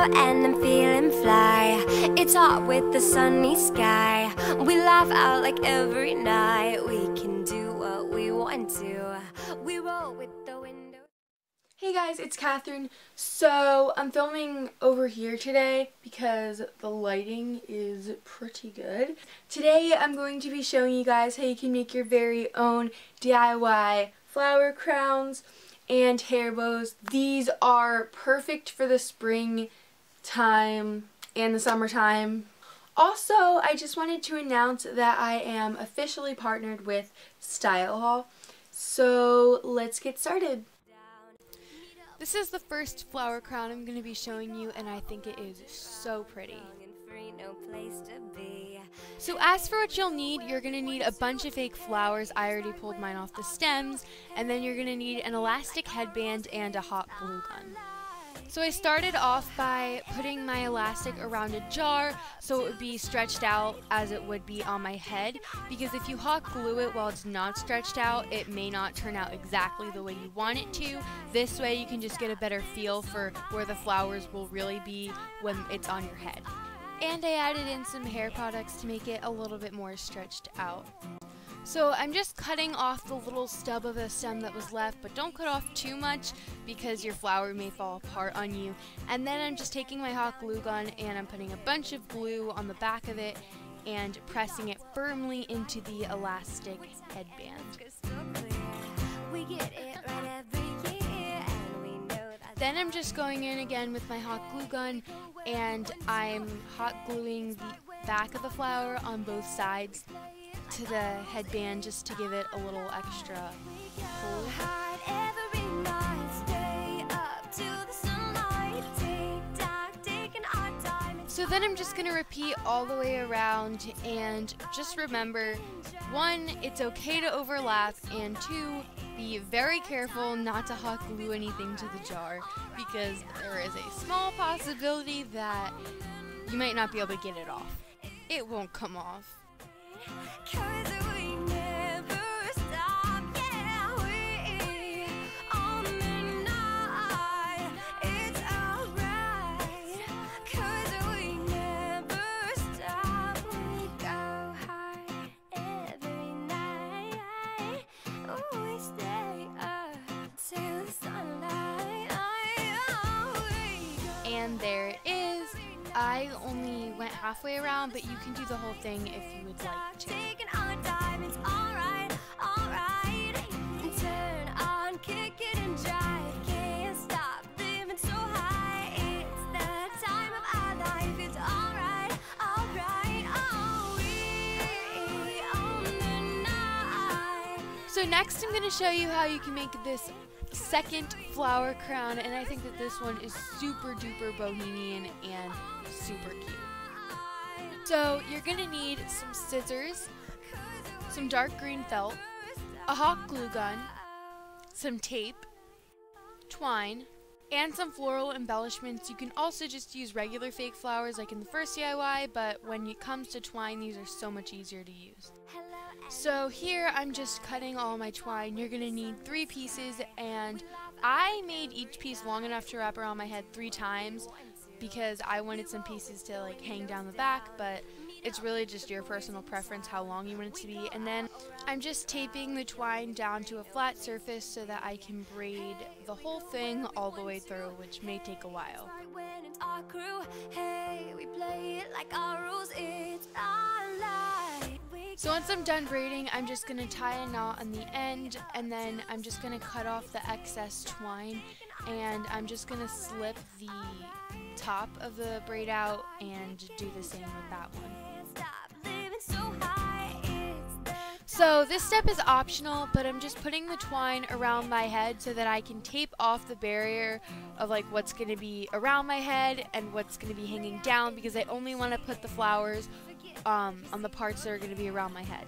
out and I'm feeling fly. It's hot with the sunny sky. We laugh out like every night. We can do what we want to. We roll with the window. Hey guys, it's Catherine. So I'm filming over here today because the lighting is pretty good. Today I'm going to be showing you guys how you can make your very own DIY flower crowns and hair bows. These are perfect for the spring time and the summertime. Also, I just wanted to announce that I am officially partnered with Style Hall. So let's get started. This is the first flower crown I'm going to be showing you, and I think it is so pretty. So as for what you'll need, you're going to need a bunch of fake flowers. I already pulled mine off the stems. And then you're going to need an elastic headband and a hot glue gun. So I started off by putting my elastic around a jar so it would be stretched out as it would be on my head, because if you hot glue it while it's not stretched out, it may not turn out exactly the way you want it to. This way you can just get a better feel for where the flowers will really be when it's on your head. And I added in some hair products to make it a little bit more stretched out. So I'm just cutting off the little stub of the stem that was left, but don't cut off too much because your flower may fall apart on you. And then I'm just taking my hot glue gun and I'm putting a bunch of glue on the back of it and pressing it firmly into the elastic headband. Then I'm just going in again with my hot glue gun and I'm hot gluing the back of the flower on both sides to the headband just to give it a little extra pull. So then I'm just going to repeat all the way around, and just remember, 1, it's okay to overlap, and 2, be very careful not to hot glue anything to the jar, because there is a small possibility that you might not be able to get it off. It won't come off. And there it is. I only went halfway around, but you can do the whole thing if you would like to. So next I'm going to show you how you can make this second flower crown, and I think that this one is super duper bohemian and super cute. So you're going to need some scissors, some dark green felt, a hot glue gun, some tape, twine, and some floral embellishments. You can also just use regular fake flowers like in the first DIY, but when it comes to twine, these are so much easier to use. So here I'm just cutting all my twine. You're going to need 3 pieces, and I made each piece long enough to wrap around my head 3 times because I wanted some pieces to like hang down the back, but it's really just your personal preference how long you want it to be. And then I'm just taping the twine down to a flat surface so that I can braid the whole thing all the way through, which may take a while. So once I'm done braiding, I'm just going to tie a knot on the end, and then I'm just going to cut off the excess twine, and I'm just going to slip the top of the braid out and do the same with that one. So this step is optional, but I'm just putting the twine around my head so that I can tape off the barrier of like what's going to be around my head and what's going to be hanging down, because I only want to put the flowers on the parts that are going to be around my head.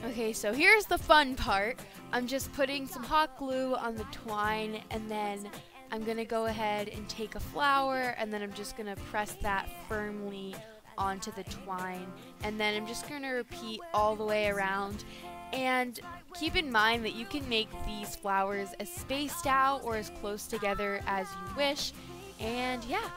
Okay, so here's the fun part. I'm just putting some hot glue on the twine, and then I'm going to go ahead and take a flower, and then I'm just going to press that firmly onto the twine, and then I'm just going to repeat all the way around. And keep in mind that you can make these flowers as spaced out or as close together as you wish. And yeah.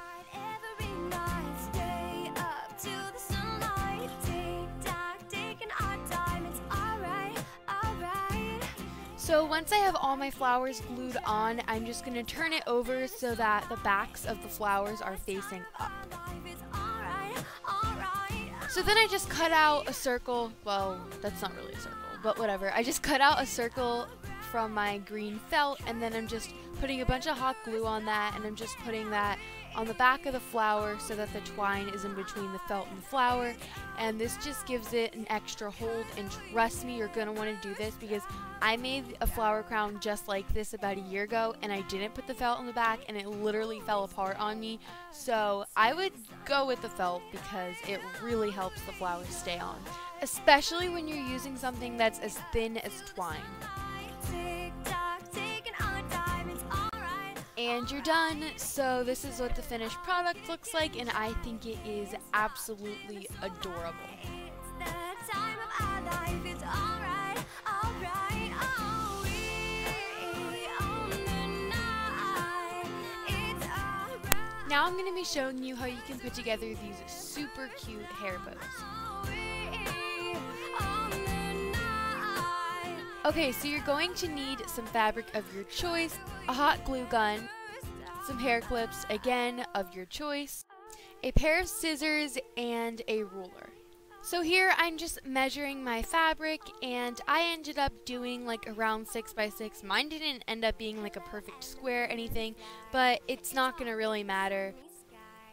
So once I have all my flowers glued on, I'm just going to turn it over so that the backs of the flowers are facing up. So then I just cut out a circle. Well, that's not really a circle, but whatever. I just cut out a circle from my green felt, and then I'm just putting a bunch of hot glue on that, and I'm just putting that on the back of the flower so that the twine is in between the felt and the flower, and this just gives it an extra hold. And trust me, you're going to want to do this because I made a flower crown just like this about a year ago, and I didn't put the felt on the back, and it literally fell apart on me. So I would go with the felt because it really helps the flowers stay on, especially when you're using something that's as thin as twine. And you're done. So this is what the finished product looks like, and I think it is absolutely adorable. Now I'm going to be showing you how you can put together these super cute hair bows. Okay, so you're going to need some fabric of your choice, a hot glue gun, some hair clips, again, of your choice, a pair of scissors, and a ruler. So here I'm just measuring my fabric, and I ended up doing like around 6 by 6. Mine didn't end up being like a perfect square or anything, but it's not going to really matter.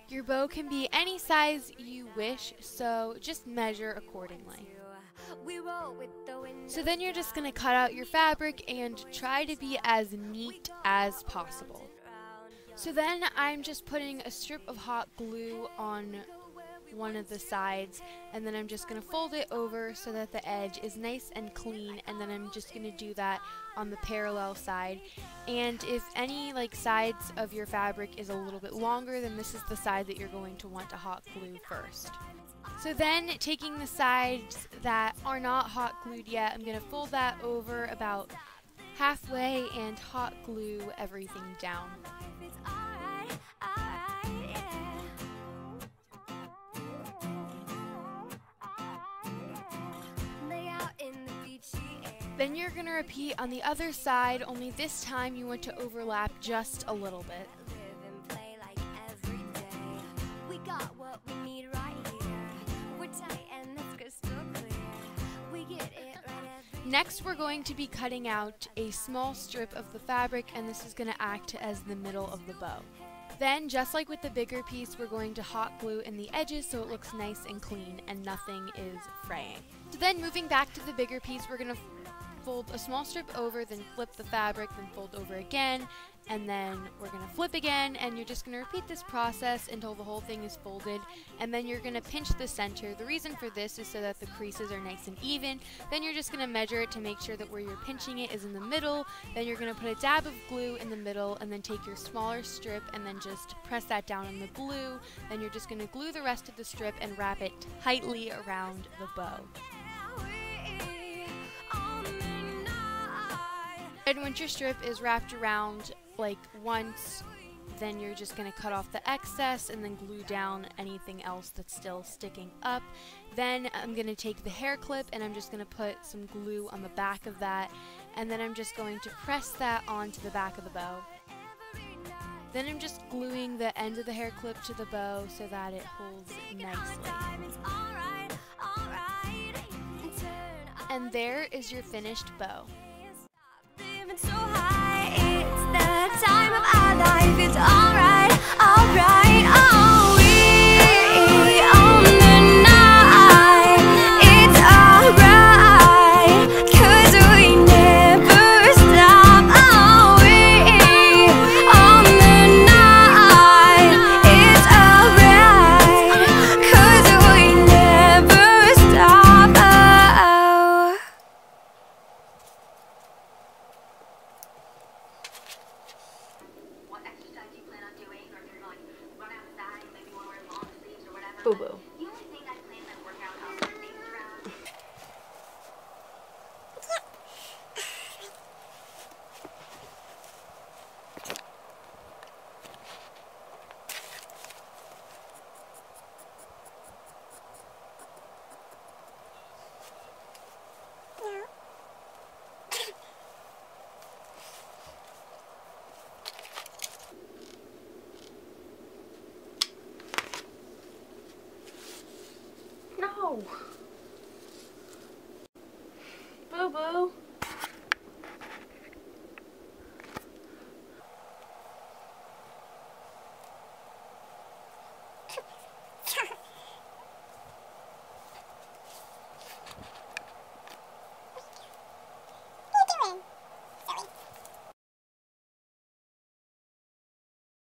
Your bow can be any size you wish, so just measure accordingly. So then you're just going to cut out your fabric and try to be as neat as possible. So then I'm just putting a strip of hot glue on one of the sides, and then I'm just going to fold it over so that the edge is nice and clean, and then I'm just going to do that on the parallel side. And if any like sides of your fabric is a little bit longer, then this is the side that you're going to want to hot glue first. So then, taking the sides that are not hot glued yet, I'm going to fold that over about halfway and hot glue everything down. Then you're going to repeat on the other side, only this time you want to overlap just a little bit. Next, we're going to be cutting out a small strip of the fabric, and this is going to act as the middle of the bow. Then, just like with the bigger piece, we're going to hot glue in the edges so it looks nice and clean and nothing is fraying. So then, moving back to the bigger piece, we're going to fold a small strip over, then flip the fabric, then fold over again, and then we're going to flip again, and you're just going to repeat this process until the whole thing is folded, and then you're going to pinch the center. The reason for this is so that the creases are nice and even. Then you're just going to measure it to make sure that where you're pinching it is in the middle. Then you're going to put a dab of glue in the middle, and then take your smaller strip and then just press that down on the glue. Then you're just going to glue the rest of the strip and wrap it tightly around the bow. And once your strip is wrapped around like once, then you're just going to cut off the excess and then glue down anything else that's still sticking up. Then I'm going to take the hair clip and I'm just going to put some glue on the back of that, and then I'm just going to press that onto the back of the bow. Then I'm just gluing the end of the hair clip to the bow so that it holds nicely. And there is your finished bow. So high, it's the time of our life. It's alright, alright, oh, we own the night. It's alright, 'cause we never stop. Oh, we own the night. It's alright, 'cause we never stop. Oh. Ow!